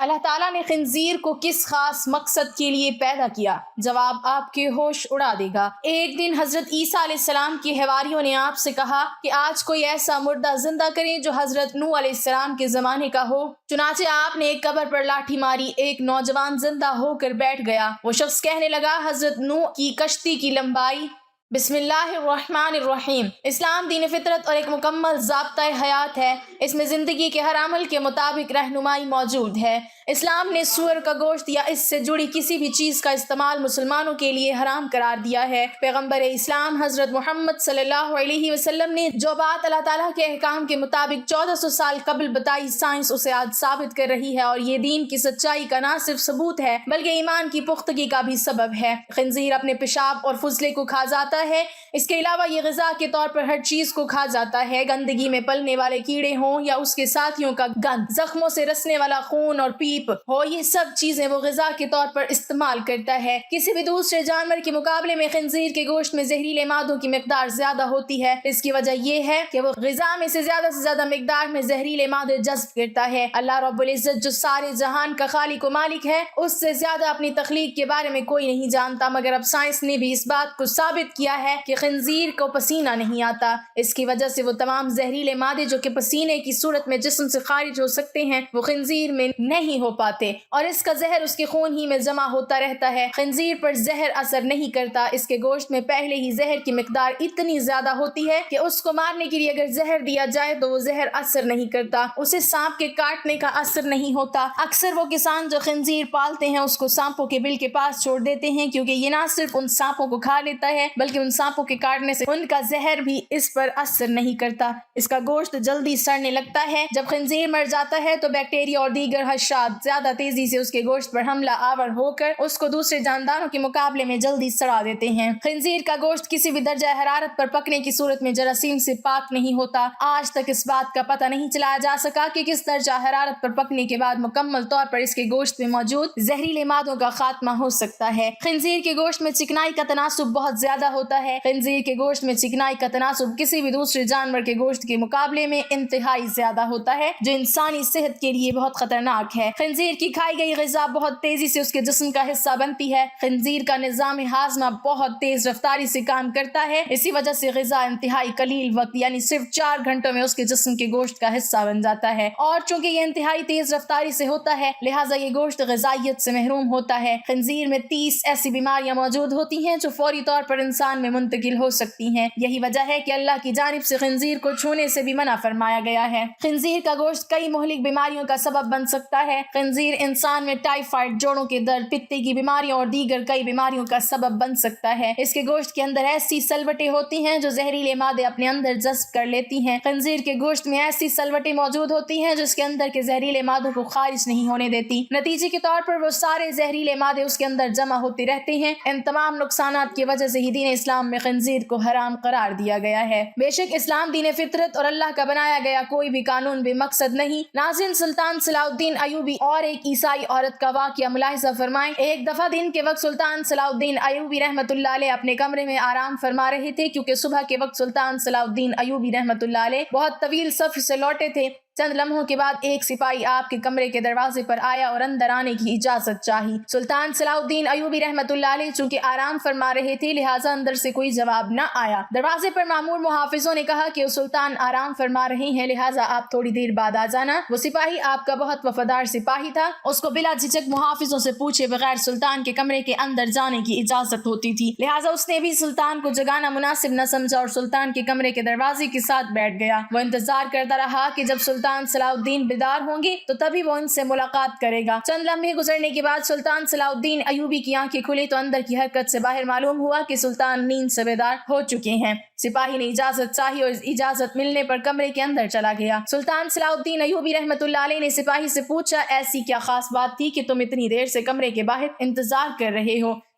اللہ تعالیٰ نے خنزیر کو کس خاص مقصد کے لیے پیدا کیا؟ جواب آپ کے ہوش اڑا دے گا۔ ایک دن حضرت عیسیٰ علیہ السلام کے حواریوں نے آپ سے کہا کہ آج کوئی ایسا مردہ زندہ کریں جو حضرت نوح علیہ السلام کے زمانے کا ہو۔ چنانچہ آپ نے ایک قبر پر لاٹھی ماری، ایک نوجوان زندہ ہو کر بیٹھ گیا۔ وہ شخص کہنے لگا، حضرت نوح کی کشتی کی لمبائی۔ بسم اللہ الرحمن الرحیم۔ اسلام دین فطرت اور ایک مکمل ضابطۂ حیات ہے۔ اس میں زندگی کے ہر عمل کے مطابق رہنمائی موجود ہے۔ اسلام نے سور کا گوشت یا اس سے جڑی کسی بھی چیز کا استعمال مسلمانوں کے لیے حرام قرار دیا ہے۔ پیغمبر اسلام حضرت محمد صلی اللہ علیہ وسلم نے جو بات اللہ تعالیٰ کے احکام کے مطابق 1400 سال قبل بتائی، سائنس اسے آج ثابت کر رہی ہے، اور یہ دین کی سچائی کا نہ صرف ثبوت ہے بلکہ ایمان کی پختگی کا بھی سبب ہے۔ خنزیر اپنے پیشاب اور فضلے کو کھا جاتا ہے۔ اس کے علاوہ یہ غذا کے طور پر ہر چیز کو کھا جاتا ہے۔ گندگی میں پلنے والے کیڑے ہوں یا اس کے ساتھیوں کا گند، زخموں سے رسنے والا خون اور پیپ ہو، یہ سب چیزیں وہ غذا کے طور پر استعمال کرتا ہے۔ کسی بھی دوسرے جانور کے مقابلے میں خنزیر کے گوشت میں زہریلے مادوں کی مقدار زیادہ ہوتی ہے۔ اس کی وجہ یہ ہے کہ وہ غذا میں سے زیادہ مقدار میں زہریلے مادے جذب کرتا ہے۔ اللہ رب العزت جو سارے جہان کا خالق و مالک ہے، اس سے زیادہ اپنی تخلیق کے بارے میں کوئی نہیں جانتا، مگر اب سائنس نے بھی اس بات کو ثابت کیا ہے کہ خنزیر کو پسینہ نہیں آتا۔ اس کی وجہ سے وہ تمام زہریلے مادے جو کہ پسینے کی صورت میں جسم سے خارج ہو سکتے ہیں، وہ خنزیر میں نہیں ہو پاتے، اور اس کا زہر اس کے خون ہی میں جمع ہوتا رہتا ہے۔ خنزیر پر زہر اثر نہیں کرتا۔ اس کے گوشت میں پہلے ہی زہر کی مقدار اتنی زیادہ ہوتی ہے کہ اس کو مارنے کے لیے اگر زہر دیا جائے تو وہ زہر اثر نہیں کرتا، اسے سانپ کے کاٹنے کا اثر نہیں ہوتا۔ اکثر وہ کسان جو خنزیر پالتے ہیں اس کو سانپوں کے بل کے پاس چھوڑ دیتے ہیں، کیونکہ یہ نہ صرف ان سانپوں کو کھا لیتا ہے بلکہ ان سانپوں کے کاٹنے سے ان کا زہر بھی اس پر اثر نہیں کرتا۔ اس کا گوشت جلدی سڑنے لگتا ہے۔ جب خنزیر مر جاتا ہے تو بیکٹیریا اور دیگر حشرات زیادہ تیزی سے اس کے گوشت پر حملہ آور ہو کر اس کو دوسرے جانداروں کے مقابلے میں جلدی سڑا دیتے ہیں۔ خنزیر کا گوشت کسی بھی درجہ حرارت پر پکنے کی صورت میں جراثیم سے پاک نہیں ہوتا۔ آج تک اس بات کا پتہ نہیں چلایا جا سکا کہ کس درجہ حرارت پر پکنے کے بعد مکمل طور پر اس کے گوشت میں موجود زہریلے مادوں کا خاتمہ ہو سکتا ہے۔ خنزیر کے گوشت میں چکنائی کا تناسب بہت زیادہ ہوتا ہے۔ خنزیر کے گوشت میں چکنائی کا تناسب کسی بھی دوسرے جانور کے گوشت کے مقابلے میں انتہائی زیادہ ہوتا ہے، جو انسانی صحت کے لیے بہت خطرناک ہے۔ خنزیر کی کھائی گئی غذا بہت تیزی سے اس کے جسم کا حصہ بنتی ہے۔ خنزیر کا نظام ہاضمہ بہت تیز رفتاری سے کام کرتا ہے، اسی وجہ سے غذا انتہائی قلیل وقت یعنی صرف 4 گھنٹوں میں اس کے جسم کے گوشت کا حصہ بن جاتا ہے، اور چونکہ یہ انتہائی تیز رفتاری سے ہوتا ہے لہٰذا یہ گوشت غذائیت سے محروم ہوتا ہے۔ خنزیر میں 30 ایسی بیماریاں موجود ہوتی ہیں جو فوری طور پر انسان میں منتقل ہو سکتی ہیں۔ یہی وجہ ہے کہ اللہ کی جانب سے خنزیر کو چھونے سے بھی منع فرمایا گیا ہے۔ خنزیر کا گوشت کئی مہلک بیماریوں کا سبب بن سکتا ہے۔ خنزیر انسان میں ٹائیفائڈ، جوڑوں کے درد، پتے کی بیماریوں اور دیگر کئی بیماریوں کا سبب بن سکتا ہے۔ اس کے گوشت کے اندر ایسی سلوٹیں ہوتی ہیں جو زہریلے مادے اپنے اندر جذب کر لیتی ہیں۔ خنزیر کے گوشت میں ایسی سلوٹیں موجود ہوتی ہیں جو اس کے اندر کے زہریلے مادوں کو خارج نہیں ہونے دیتی۔ نتیجے کے طور پر وہ سارے زہریلے مادے اس کے اندر جمع ہوتے رہتے ہیں۔ ان تمام نقصانات کی وجہ سے ہی دین اسلام میں خنزیر کو حرام قرار دیا گیا ہے۔ بے شک اسلام دین فطرت اور اللہ کا بنایا گیا کوئی بھی قانون بے مقصد نہیں۔ ناظرین، سلطان صلاح الدین ایوبی اور ایک عیسائی عورت کا واقعہ ملاحظہ فرمائیں۔ ایک دفعہ دن کے وقت سلطان صلاح الدین ایوبی رحمۃ اللہ علیہ اپنے کمرے میں آرام فرما رہے تھے، کیونکہ صبح کے وقت سلطان صلاح الدین ایوبی رحمۃ اللہ علیہ بہت طویل سفر سے لوٹے تھے۔ چند لمحوں کے بعد ایک سپاہی آپ کے کمرے کے دروازے پر آیا اور اندر آنے کی اجازت چاہی۔ سلطان صلاح الدین ایوبی رحمۃ اللہ علیہ چونکہ آرام فرما رہے تھے لہٰذا اندر سے کوئی جواب نہ آیا۔ دروازے پر مامور محافظوں نے کہا کہ سلطان آرام فرما رہے ہیں لہٰذا آپ تھوڑی دیر بعد آ جانا۔ وہ سپاہی آپ کا بہت وفادار سپاہی تھا، اس کو بلا جھجک محافظوں سے پوچھے بغیر سلطان کے کمرے کے اندر جانے کی اجازت ہوتی تھی، لہٰذا اس نے بھی سلطان کو جگانا مناسب نہ سمجھا اور سلطان کے کمرے کے دروازے کے ساتھ بیٹھ گیا۔ وہ انتظار کرتا رہا کہ جب سلطان صلاح الدین بیدار ہوں گے تو تبھی وہ ان سے ملاقات کرے گا۔ چند لمحے گزرنے کے بعد سلطان صلاح الدین ایوبی کی آنکھیں کھلی تو اندر کی حرکت سے باہر معلوم ہوا کہ سلطان نیند سے بیدار ہو چکے ہیں۔ سپاہی نے اجازت چاہی اور اجازت ملنے پر کمرے کے اندر چلا گیا۔ سلطان صلاح الدین ایوبی رحمۃ اللہ علیہ نے سپاہی سے پوچھا، ایسی کیا خاص بات تھی کہ تم اتنی دیر سے کمرے کے باہر انتظار کر رہے ہو؟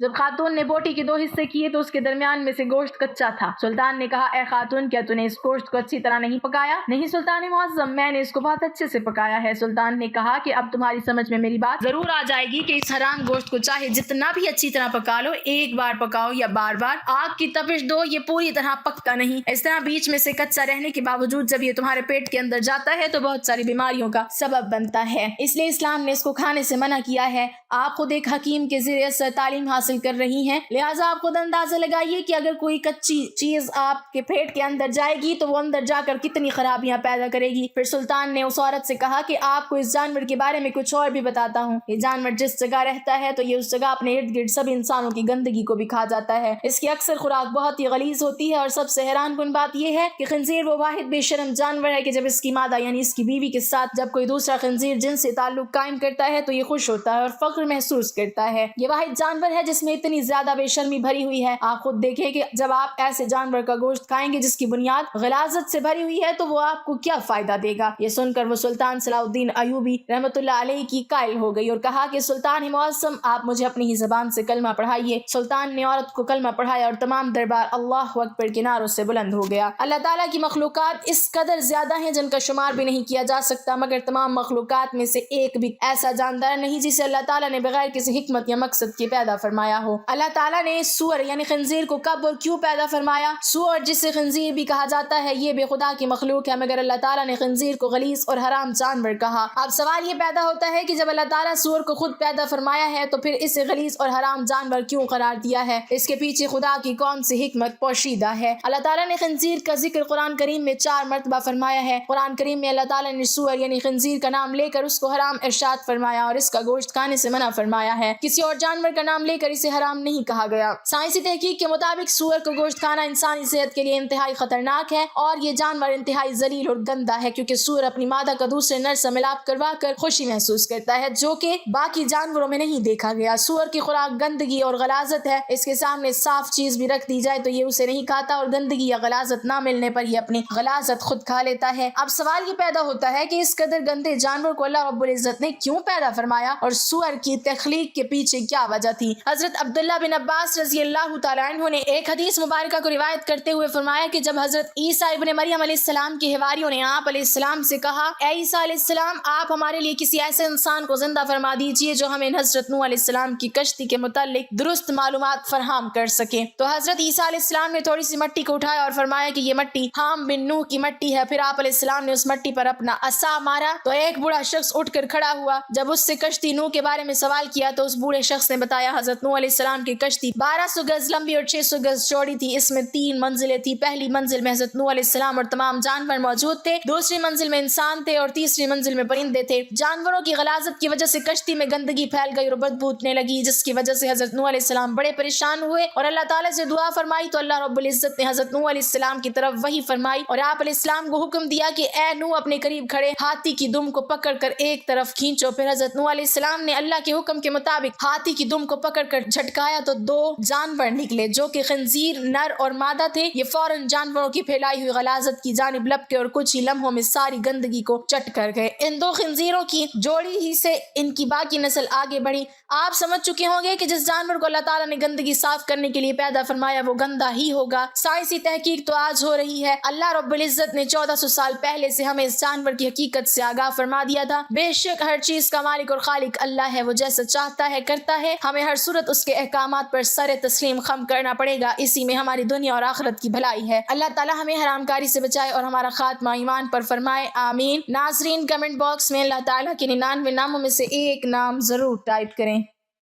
جب خاتون نے بوٹی کے 2 حصے کیے تو اس کے درمیان میں سے گوشت کچا تھا۔ سلطان نے کہا اے خاتون کیا تو نے اس گوشت کو اچھی طرح نہیں پکایا؟ نہیں سلطان معظم، میں نے اس کو بہت اچھے سے پکایا ہے۔ سلطان نے کہا کہ اب تمہاری سمجھ میں میری بات ضرور آ جائے گی کہ اس حرام گوشت کو چاہے جتنا بھی اچھی طرح پکا لو، ایک بار پکاؤ یا بار بار آگ کی تپش دو، یہ پوری طرح پکتا نہیں۔ اس طرح بیچ میں سے کچا رہنے کے باوجود جب یہ تمہارے پیٹ کے اندر جاتا ہے تو بہت ساری بیماریوں کا سبب بنتا ہے، اس لیے اسلام نے اس کو کھانے سے منع کیا ہے۔ آپ خود ایک حکیم کے ذریعے سے تعلیم حاصل کر رہی ہیں، لہٰذا آپ خود اندازہ لگائیے کہ اگر کوئی کچی چیز آپ کے پیٹ کے اندر جائے گی تو وہ اندر جا کر کتنی خرابیاں پیدا کرے گی۔ پھر سلطان نے اس عورت سے کہا کہ آپ کو اس جانور کے بارے میں کچھ اور بھی بتاتا ہوں۔ یہ جانور جس جگہ رہتا ہے تو یہ اس جگہ اپنے ارد گرد سب انسانوں کی گندگی کو بھی کھا جاتا ہے۔ اس کی اکثر خوراک بہت ہی غلیظ ہوتی ہے، اور سب سے حیران کن بات یہ ہے کہ خنزیر وہ واحد بے شرم جانور ہے کہ جب اس کی مادہ یعنی اس کی بیوی کے ساتھ جب کوئی دوسرا خنزیر جن سے تعلق قائم کرتا ہے تو یہ خوش ہوتا ہے اور فخر محسوس کرتا ہے۔ یہ واحد جانور ہے جس میں اتنی زیادہ بے شرمی بھری ہوئی ہے۔ آپ خود دیکھیں کہ جب آپ ایسے جانور کا گوشت کھائیں گے جس کی بنیاد غلاظت سے بھری ہوئی ہے تو وہ آپ کو کیا فائدہ دے گا؟ یہ سن کر وہ سلطان صلاح الدین ایوبی رحمۃ اللہ علیہ کی قائل ہو گئی اور کہا کہ سلطان معظم آپ مجھے اپنی ہی زبان سے کلمہ پڑھائیے۔ سلطان نے عورت کو کلمہ پڑھایا اور تمام دربار اللہ اکبر کے نعروں سے بلند ہو گیا۔ اللہ تعالیٰ کی مخلوقات اس قدر زیادہ ہیں جن کا شمار بھی نہیں کیا جا سکتا، مگر تمام مخلوقات میں سے ایک بھی ایسا جاندار نہیں جسے اللہ تعالیٰ نے بغیر کسی حکمت یا مقصد کے پیدا فرمایا ہو۔ اللہ تعالیٰ نے سور یعنی خنزیر کو کب اور کیوں پیدا فرمایا؟ سور جسے خنزیر بھی کہا جاتا ہے یہ بے خدا کی مخلوق ہے، مگر اللہ تعالیٰ نے خنزیر کو غلیظ اور حرام جانور کہا۔ اب سوال یہ پیدا ہوتا ہے کہ جب اللہ تعالیٰ سور کو خود پیدا فرمایا ہے تو پھر اسے غلیظ اور حرام جانور کیوں قرار دیا ہے؟ اس کے پیچھے خدا کی کون سی حکمت پوشیدہ ہے؟ اللہ تعالیٰ نے خنزیر کا ذکر قرآن کریم میں 4 مرتبہ فرمایا ہے۔ قرآن کریم میں اللہ تعالیٰ نے سور یعنی خنزیر کا نام لے کر اس کو حرام ارشاد فرمایا اور اس کا گوشت کھانے سے منع فرمایا ہے۔ کسی اور جانور کا نام لے کر اسے حرام نہیں کہا گیا۔ سائنسی تحقیق کے مطابق سور کا گوشت کھانا انسانی صحت کے لیے انتہائی خطرناک ہے، اور یہ جانور انتہائی ذلیل اور گندا ہے، کیونکہ سور اپنی مادہ کا دوسرے نر سے ملاپ کروا کر خوشی محسوس کرتا ہے، جو کہ باقی جانوروں میں نہیں دیکھا گیا۔ سور کی خوراک گندگی اور غلاظت ہے، اس کے سامنے صاف چیز بھی رکھ دی جائے تو یہ اسے نہیں کھاتا، اور گندگی یا غلاظت نہ ملنے پر یہ اپنی غلاظت خود کھا لیتا ہے۔ اب سوال یہ پیدا ہوتا ہے کہ اس قدر گندے جانور کو اللہ رب العزت نے کیوں پیدا فرمایا، اور سور کی تخلیق کے پیچھے کیا وجہ تھی؟ حضرت عبداللہ بن عباس رضی اللہ تعالیٰ عنہ نے ایک حدیث مبارکہ کو روایت کرتے ہوئے فرمایا کہ جب حضرت عیسیٰ ابن مریم علیہ السلام کے حواریوں نے آپ علیہ السلام سے کہا اے عیسیٰ علیہ السلام آپ ہمارے لیے کسی ایسے انسان کو زندہ فرما دیجئے جو ہمیں حضرت نوح علیہ السلام کی کشتی کے متعلق درست معلومات فراہم کر سکے، تو حضرت عیسیٰ علیہ السلام نے تھوڑی سی مٹی کو اٹھایا اور فرمایا کہ یہ مٹی حام بن نوح کی مٹی ہے۔ پھر آپ علیہ السلام نے اس مٹی پر اپنا عصا مارا تو ایک بوڑھا شخص اٹھ کر کھڑا ہوا۔ جب اس سے کشتی نوح کے بارے میں سوال کیا تو اس بوڑھے شخص نے بتایا حضرت نوح علیہ السلام کی کشتی 1200 گز لمبی اور 600 گز چوڑی تھی، اس میں 3 منزلیں تھی۔ پہلی منزل میں حضرت نوح علیہ السلام اور تمام جانور موجود تھے، دوسری منزل میں انسان تھے، اور تیسری منزل میں پرندے تھے۔ جانوروں کی غلاظت کی وجہ سے کشتی میں گندگی پھیل گئی اور بدبو اٹھنے لگی، جس کی وجہ سے حضرت نوح علیہ السلام بڑے پریشان ہوئے اور اللہ تعالیٰ سے دعا فرمائی تو اللہ رب العزت نے حضرت نوح علیہ السلام کی طرف وحی فرمائی اور آپ علیہ السلام کو حکم دیا کہ اے نوح اپنے قریب کھڑے ہاتھی کی دم کو پکڑ کر ایک طرف کھینچو۔ پھر حضرت نوح علیہ السلام نے اللہ کے حکم کے مطابق ہاتھی کی دم کو پکڑ کر جھٹکایا تو 2 جانور نکلے جو کہ خنزیر نر اور مادہ تھے۔ یہ فوراً جانوروں کی پھیلائی ہوئی غلاظت کی جانب لپکے اور کچھ ہی لمحوں میں ساری گندگی کو چٹ کر گئے۔ ان 2 خنزیروں کی جوڑی ہی سے ان کی باقی نسل آگے بڑھی۔ آپ سمجھ چکے ہوں گے کہ جس جانور کو اللہ تعالیٰ نے گندگی صاف کرنے کے لیے پیدا فرمایا وہ گندا ہی ہوگا۔ سائنسی تحقیق تو آج ہو رہی ہے، اللہ رب العزت نے 1400 سال پہلے سے ہمیں اس جانور کی حقیقت سے آگاہ فرما دیا تھا۔ بے شک ہر چیز کا مالک اور خالق اللہ ہے، وہ جیسا چاہتا ہے کرتا ہے، ہمیں ہر صورت اس کے احکامات پر سر تسلیم خم کرنا پڑے گا، اسی میں ہماری دنیا اور آخرت کی بھلائی ہے۔ اللہ تعالیٰ ہمیں حرام کاری سے بچائے اور ہمارا خاتمہ ایمان پر فرمائے، آمین۔ ناظرین کمنٹ باکس میں اللہ تعالیٰ کے 99 ناموں میں سے ایک نام ضرور ٹائپ کریں۔